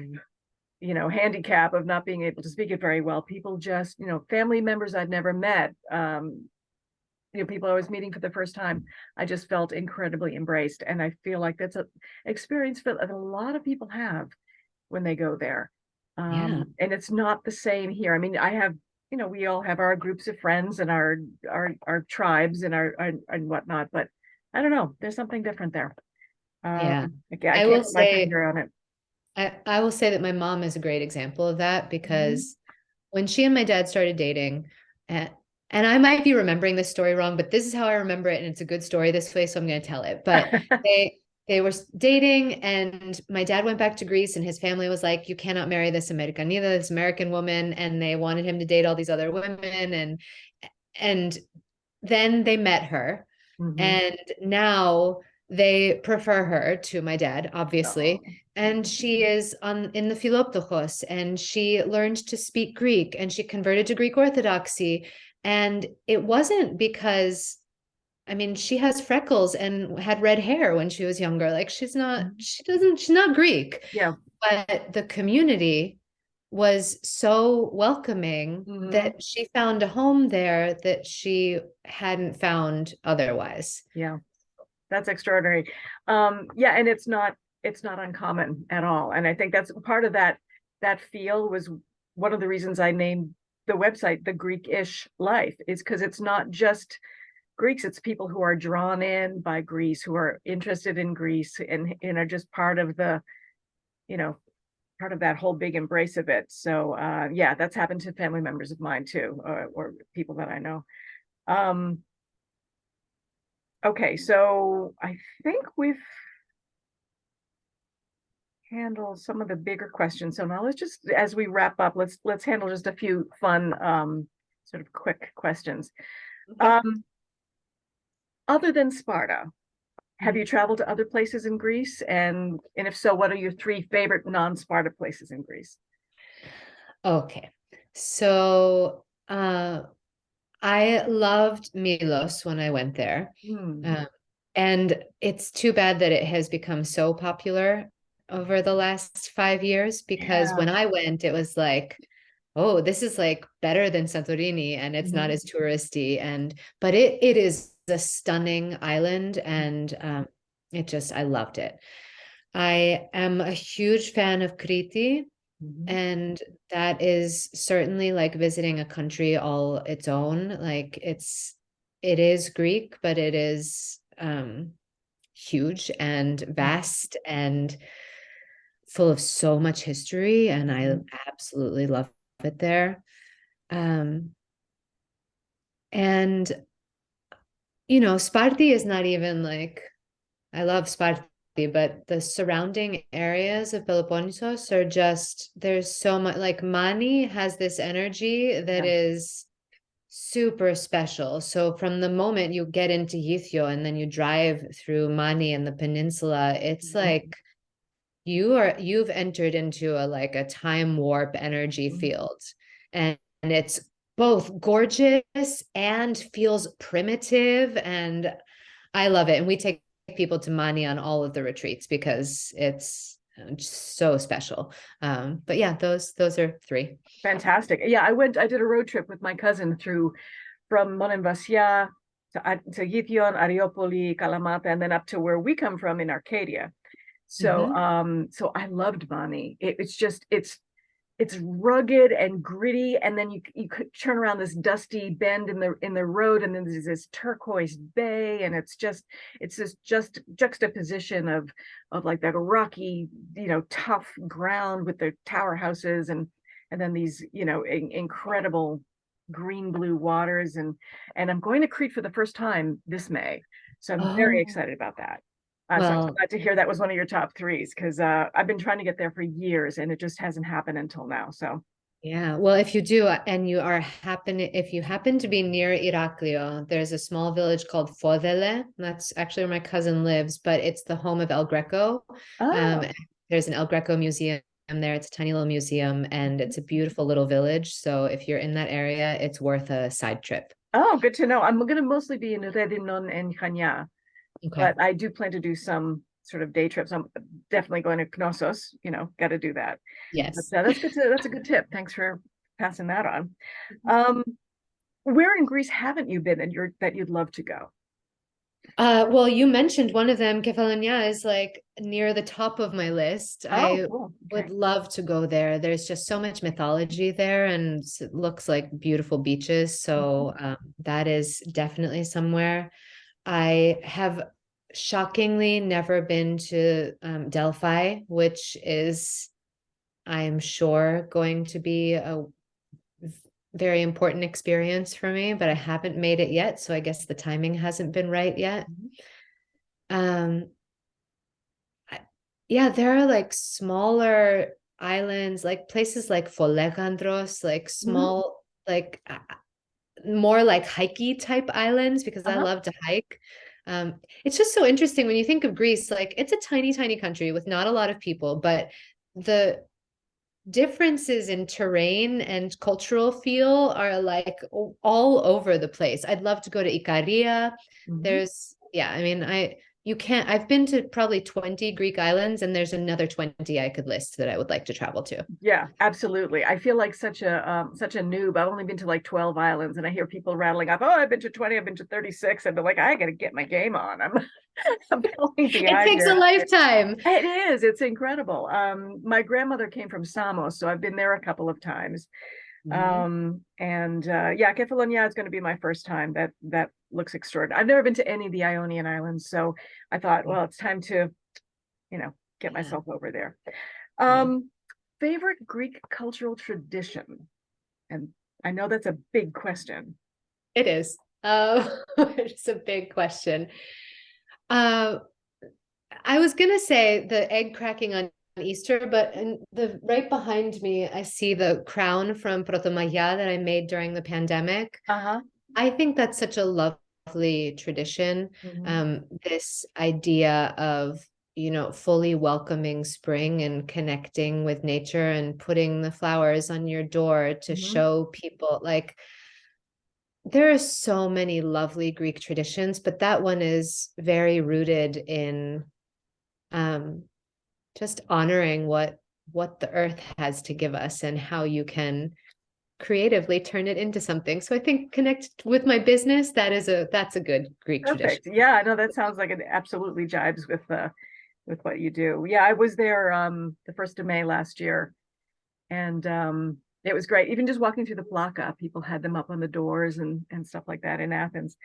handicap of not being able to speak it very well, people just, family members I'd never met, people I was meeting for the first time, I just felt incredibly embraced. And I feel like that's a experience that a lot of people have when they go there. Yeah. And it's not the same here. I mean, we all have our groups of friends and our tribes and and whatnot, but I don't know, there's something different there. Yeah. I I will can't put my say finger on it. I will say that my mom is a great example of that, Mhm. because when she and my dad started dating, and, and I might be remembering this story wrong, but this is how I remember it, and it's a good story this way, so I'm going to tell it. But they were dating, and my dad went back to Greece, and his family was like, "You cannot marry this Americanida, this American woman," and they wanted him to date all these other women, and then they met her, Mhm. and now they prefer her to my dad, obviously. Oh. And she is on in the Philoptochos, and she learned to speak Greek, and she converted to Greek Orthodoxy. And it wasn't because, I mean, she has freckles and had red hair when she was younger. Like she's not Greek, Yeah. but the community was so welcoming Hmm. that she found a home there that she hadn't found otherwise. Yeah. That's extraordinary. Yeah, and it's not uncommon at all. And I think that's part of that feel was one of the reasons I named the website the Greekish Life, is because it's not just Greeks, it's people who are drawn in by Greece, who are interested in Greece and are just part of you know, part of that whole big embrace of it. So yeah, that's happened to family members of mine too, or people that I know. Um, okay, so I think we've handle some of the bigger questions. So now let's just, as we wrap up, let's handle just a few fun, sort of quick questions. Okay. Other than Sparta, have you traveled to other places in Greece? And if so, what are your three favorite non-Sparta places in Greece? Okay. So I loved Milos when I went there. Hmm. Um, and it's too bad that it has become so popular over the last 5 years, because Yeah. when I went, it was like, oh, this is like better than Santorini, and it's not Mhm. as touristy. And but it is a stunning island, and I loved it. I am a huge fan of Crete, Mhm. and that is certainly like visiting a country all its own. Like it is Greek, but it is huge and vast and full of so much history, and I Mhm. absolutely love it there. Um and Sparti is not even like, I love Sparti, but the surrounding areas of Peloponnesos are just, there's so much, like Mani has this energy that Yeah. is super special. So from the moment you get into Yithio and then you drive through Mani and the peninsula, it's Mhm. like you've entered into a time warp energy Mhm. field. And it's both gorgeous and feels primitive, and I love it. And we take people to Mani on all of the retreats because it's just so special. But yeah, those are three. Fantastic. Yeah, I did a road trip with my cousin from Monemvasia to Githyon, Ariopoli, Kalamata, and then up to where we come from in Arcadia. So Mm-hmm. so I loved Bonnie. It's just it's rugged and gritty, and then you could turn around this dusty bend in the road, and then there's this turquoise bay, and it's this just juxtaposition of like that rocky, tough ground with the tower houses, and then these, incredible green blue waters, and I'm going to Crete for the first time this May, so I'm very Oh, excited about that. So I'm so well, glad to hear that was one of your top threes, because I've been trying to get there for years and it just hasn't happened until now. So, yeah. Well, if you do, and if you happen to be near Iraklio, there's a small village called Fodele. That's actually where my cousin lives, but it's the home of El Greco. Um, oh, there's an El Greco museum there. It's a tiny little museum, and it's a beautiful little village. So if you're in that area, it's worth a side trip. oh, good to know. I'm going to mostly be in Redinon and Chania, Okay. but I do plan to do some sort of day trips. I'm definitely going to Knossos, got to do that. But Yes. that's a good tip. Thanks for passing that on. Um, where in Greece haven't you been and that you'd love to go? Well, you mentioned one of them, Kefalonia, is like near the top of my list. Oh, I cool. would Okay. love to go there. There's just so much mythology there, and it looks like beautiful beaches. So that is definitely somewhere. I have shockingly never been to Delphi, which is, I'm sure, going to be a very important experience for me, but I haven't made it yet. So I guess the timing hasn't been right yet. Um, yeah, there are like smaller islands, like places like Folegandros, like Mhm. more like hikey type islands, because I Uh-huh. love to hike. It's just so interesting when you think of Greece, like it's a tiny, tiny country with not a lot of people, but the differences in terrain and cultural feel are like all over the place. I'd love to go to Ikaria. Mhm. There's, yeah, I mean, you can't, I've been to probably 20 Greek islands, and there's another 20 I could list that I would like to travel to. Yeah, absolutely. I feel like such a noob. I've only been to like 12 islands, and I hear people rattling off, "Oh, I've been to 20, I've been to 36." And they're like, "I got to get my game on." I'm I'm falling It behind takes a here. lifetime. It is. It's incredible. My grandmother came from Samos, so I've been there a couple of times. Mhm. And yeah, Kefalonia is going to be my first time. That looks extraordinary. I've never been to any of the Ionian Islands, so I thought, well, it's time to, get Yeah, myself over there. yeah, Um, Favorite Greek cultural tradition? And I know that's a big question. it is. It's a big question. Uh, I was gonna say the egg cracking on Easter, but in the right behind me, I see the crown from Protomaya that I made during the pandemic. Uh-huh. I think that's such a lovely tradition. Hmm. This idea of, fully welcoming spring and connecting with nature and putting the flowers on your door to Hmm. show people, like, there are so many lovely Greek traditions, but that one is very rooted in um, just honoring what the earth has to give us and how you can creatively turn it into something. So I think connect with my business, that's a good Greek tradition. Perfect. Yeah, I know that sounds like it absolutely jibes with what you do. Yeah, I was there the 1st of May last year, and it was great. Even just walking through the Plaka, people had them up on the doors and stuff like that in Athens.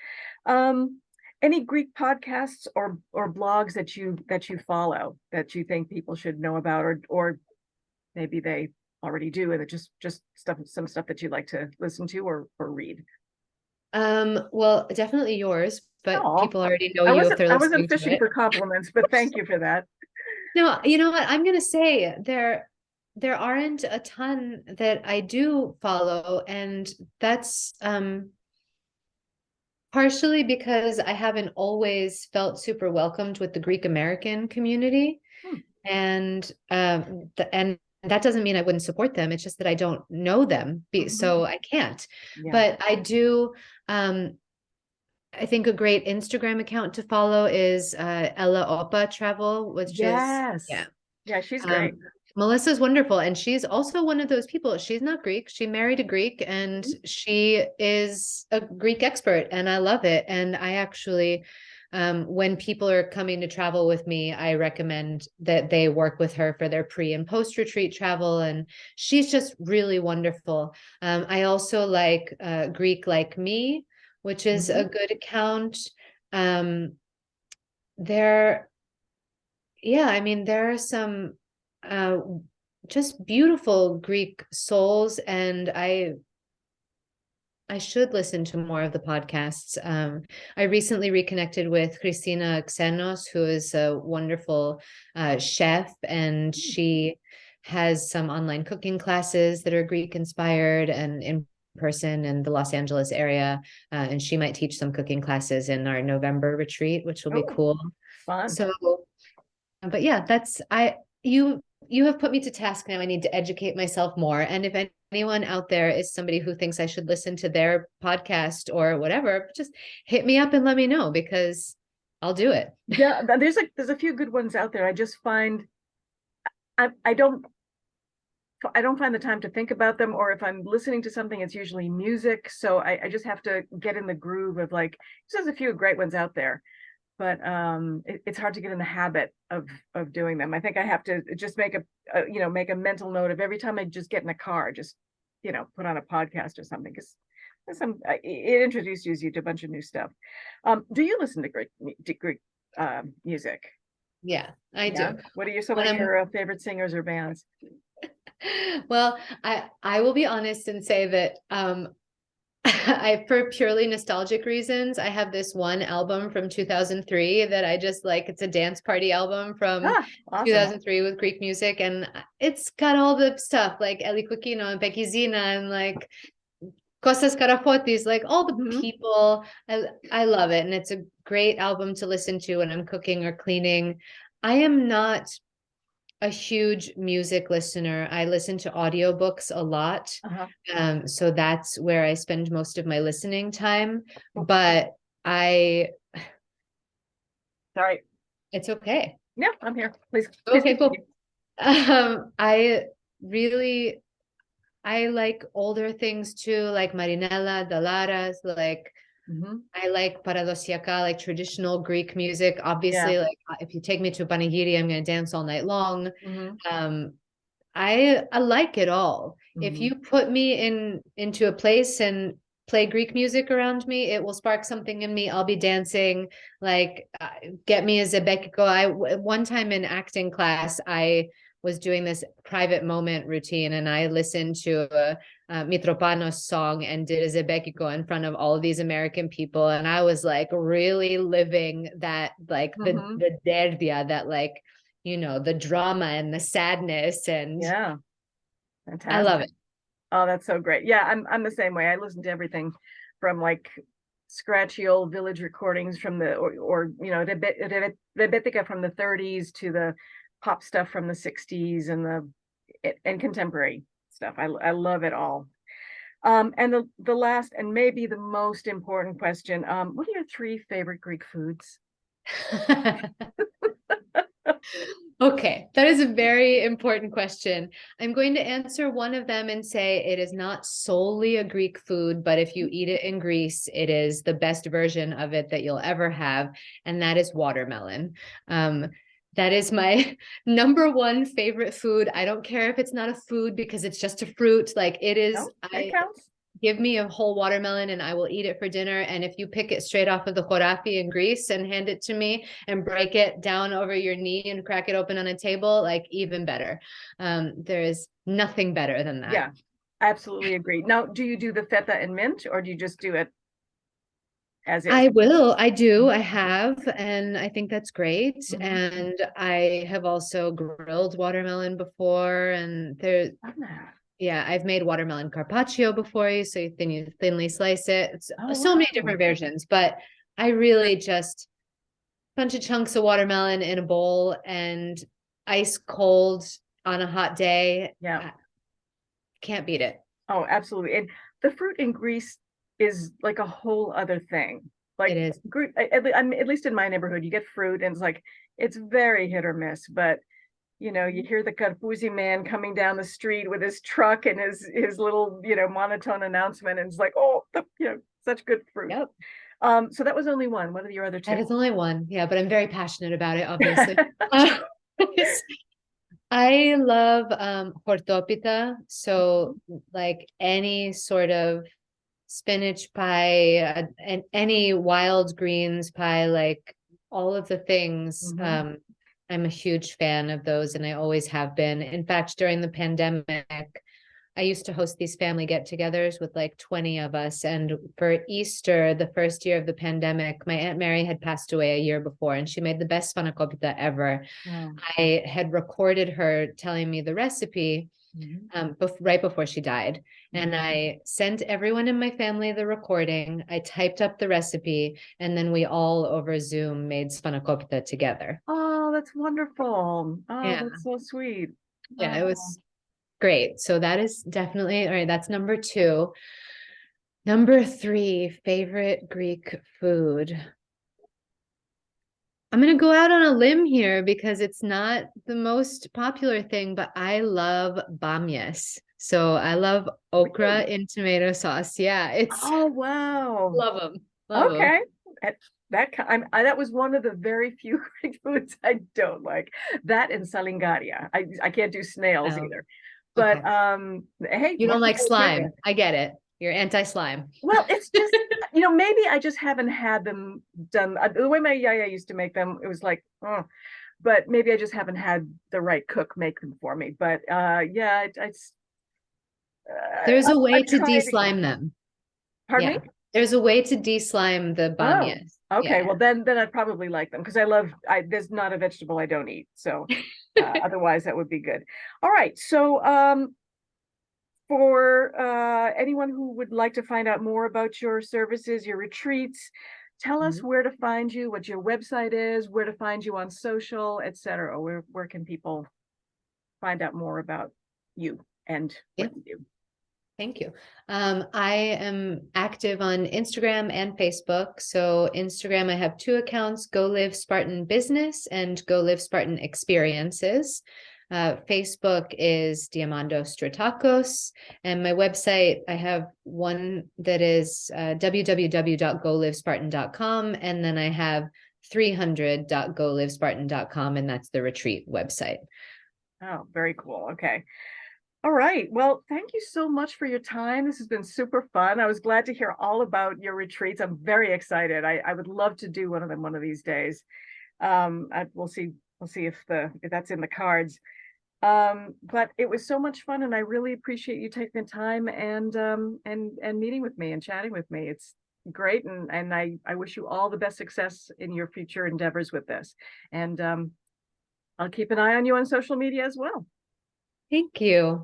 Um, any Greek podcasts or blogs that you follow that you think people should know about, or maybe they already do, and it just some stuff that you like to listen to or read? Well, definitely yours, but Oh, people already know I you if wasn't they're I wasn't listening to fishing it. for compliments, but thank you for that. No, you know what? I'm gonna say there aren't a ton that I do follow, and that's partially because I haven't always felt super welcomed with the Greek American community. Hmm. And that doesn't mean I wouldn't support them. It's just that I don't know them, Mhm. so I can't. Yeah. But I do. I think a great Instagram account to follow is Ella Opa Travel, which is, yeah. Yes. Yeah, she's great. Um, Melissa's wonderful, and she's also one of those people. She's not Greek. She married a Greek, and Mhm. she is a Greek expert, and I love it. And I actually, when people are coming to travel with me, I recommend that they work with her for their pre and post retreat travel, and she's just really wonderful. I also like Greek Like Me, which is a Mhm. good account. Um, there yeah, I mean, there are some uh just beautiful Greek souls, and I should listen to more of the podcasts. I recently reconnected with Christina Xenos, who is a wonderful chef, and she has some online cooking classes that are Greek inspired and in person in the Los Angeles area. And she might teach some cooking classes in our November retreat, which will be Oh, cool. fun. So but yeah, that's I you have put me to task now. I need to educate myself more. And if anyone out there is somebody who thinks I should listen to their podcast or whatever, just hit me up and let me know, because I'll do it. Yeah, there's a few good ones out there. I just find I don't find the time to think about them, or if I'm listening to something, it's usually music. So I just have to get in the groove of like, there's a few great ones out there, but it's hard to get in the habit of doing them. I think I have to just make a mental note of every time I just get in a car, just put on a podcast or something, because it introduces you to a bunch of new stuff. Do you listen to Greek music? Yeah, I Yeah. do. What are some When of I'm your favorite singers or bands? well, I will be honest and say that I, for purely nostalgic reasons, I have this one album from 2003 that I just like. It's a dance party album from Ah, awesome. 2003 with Greek music, and it's got all the stuff like Eli Kukino and Becky Zina, and like Costas Karafotis, like all the Mhm. people. I love it. And it's a great album to listen to when I'm cooking or cleaning. I am not a huge music listener. I listen to audiobooks a lot. Uh-huh. So that's where I spend most of my listening time. Oh, But I, sorry. it's okay. Yeah, I'm here. Please Okay, cool. continue. I really, I like older things too, like Marinella, Dalaras, like Hmm. I like paradosiaca, like traditional Greek music. Yeah. Obviously, like if you take me to a panigiri, I'm going to dance all night long. Hmm. Um, I like it all. If Hmm. you put me into a place and play Greek music around me, it will spark something in me. I'll be dancing. Like get me a zebekiko. One time in acting class, I was doing this private moment routine, and I listened to a Mitropanos song and did a zebekiko in front of all of these American people, and I was like really living that, like Hmm. the derdia, that like the drama and the sadness, and Yeah. I love Fantastic. it. Oh, that's so great. Yeah, I'm the same way. I listen to everything from like scratchy old village recordings from the or Rebetika from the 30s to the pop stuff from the 60s and and contemporary stuff. I love it all. And the last and maybe the most important question, what are your three favorite Greek foods? Okay, that is a very important question. I'm going to answer one of them and say it is not solely a Greek food, but if you eat it in Greece, it is the best version of it that you'll ever have, and that is watermelon. Um, that is my number one favorite food. I don't care if it's not a food because it's just a fruit. Like it is, No, it counts. give me a whole watermelon and I will eat it for dinner. And if you pick it straight off of the chorafi in Greece and hand it to me and break it down over your knee and crack it open on a table, like even better. There is nothing better than that. Yeah, absolutely agree. Now, do you do the feta and mint, or do you just do it as is? I will. I do. I have. And I think that's great. Mhm. And I have also grilled watermelon before. And there, Ah. yeah, I've made watermelon carpaccio before you. So then you thinly slice it. It's Oh, so many wow. different versions. But I really just bunch of chunks of watermelon in a bowl and ice cold on a hot day. Yeah. I can't beat it. Oh, absolutely. And the fruit in Greece is like a whole other thing. It Like, is. at least in my neighborhood, you get fruit and it's like, it's very hit or miss. But, you hear the Karpouzi man coming down the street with his truck and his little, monotone announcement. And it's like, oh, such good fruit. Yep. So that was only one. What are your other That two? is only one. Yeah, but I'm very passionate about it, obviously. Uh, I love hortopita. So like any sort of spinach pie, and any wild greens pie, like all of the things. Mhm. I'm a huge fan of those, and I always have been. In fact, during the pandemic, I used to host these family get-togethers with like 20 of us. And for Easter, the first year of the pandemic, my Aunt Mary had passed away a year before, and she made the best spanakopita ever. Wow. I had recorded her telling me the recipe Mhm. right before she died. And Mhm. I sent everyone in my family the recording. I typed up the recipe, and then we all over Zoom made spanakopita together. Oh, that's wonderful. Oh, Yeah. that's so sweet. Yeah, it Oh. was great. So that is definitely all right. That's number two. Number three, favorite Greek food. I'm going to go out on a limb here because it's not the most popular thing, but I love bamyas. So I love okra Really? in tomato sauce. Yeah, it's Oh, wow. love them. Love them. Okay. That that was one of the very few Greek foods I don't like. That and salingaria. I can't do snails Oh, either. But okay. hey, You more don't like power to you. slime. I get it. You're anti-slime. Well, it's just maybe I just haven't had them done the way my yaya used to make them. It was like, oh, but maybe I just haven't had the right cook make them for me. But yeah, There's a way I've to tried again. de-slime them. Pardon me? Yeah. There's a way to de-slime the Oh, bamyas. okay. Yeah. Well, then I'd probably like them because there's not a vegetable I don't eat. So otherwise that would be good. All right. So for anyone who would like to find out more about your services, your retreats, tell us where to find you, what your website is, where to find you on social, etc. Where can people find out more about you and what you do? Thank you. I am active on Instagram and Facebook. So Instagram, I have two accounts, GOLIVE Spartan Business and GOLIVE Spartan Experiences. Facebook is Diamando Stratakos, and my website, I have one that is www.golivespartan.com, and then I have 300.golivespartan.com, and that's the retreat website. Oh, very cool. Okay. All right. Well, thank you so much for your time. This has been super fun. I was glad to hear all about your retreats. I'm very excited. I would love to do one of them one of these days. We'll see if that's in the cards. But it was so much fun, and I really appreciate you taking the time and meeting with me and chatting with me. It's great, and I wish you all the best success in your future endeavors with this. And I'll keep an eye on you on social media as well. Thank you.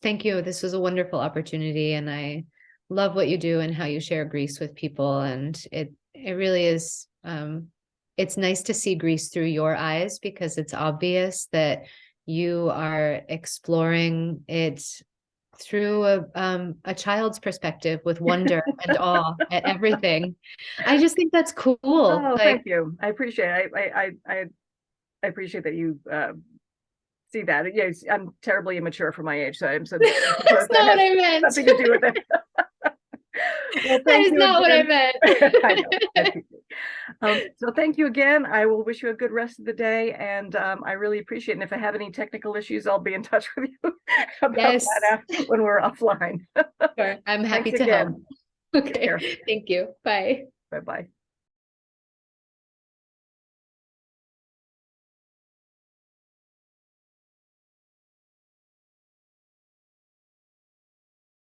Thank you. This was a wonderful opportunity, and I love what you do and how you share Greece with people. And it really is, it's nice to see Greece through your eyes, because it's obvious that you are exploring it through a child's perspective, with wonder and awe at everything. I just think that's cool. Oh, thank you. I appreciate it. I appreciate that you see that. Yes, I'm terribly immature for my age, so I'm so that's not what I meant. Nothing to do with it. Well, that is not what I meant. I know. So thank you again. I will wish you a good rest of the day, and I really appreciate it. And if I have any technical issues, I'll be in touch with you about that after, when we're offline. Sure. I'm happy to help. Okay. Thank you. Bye. Bye-bye.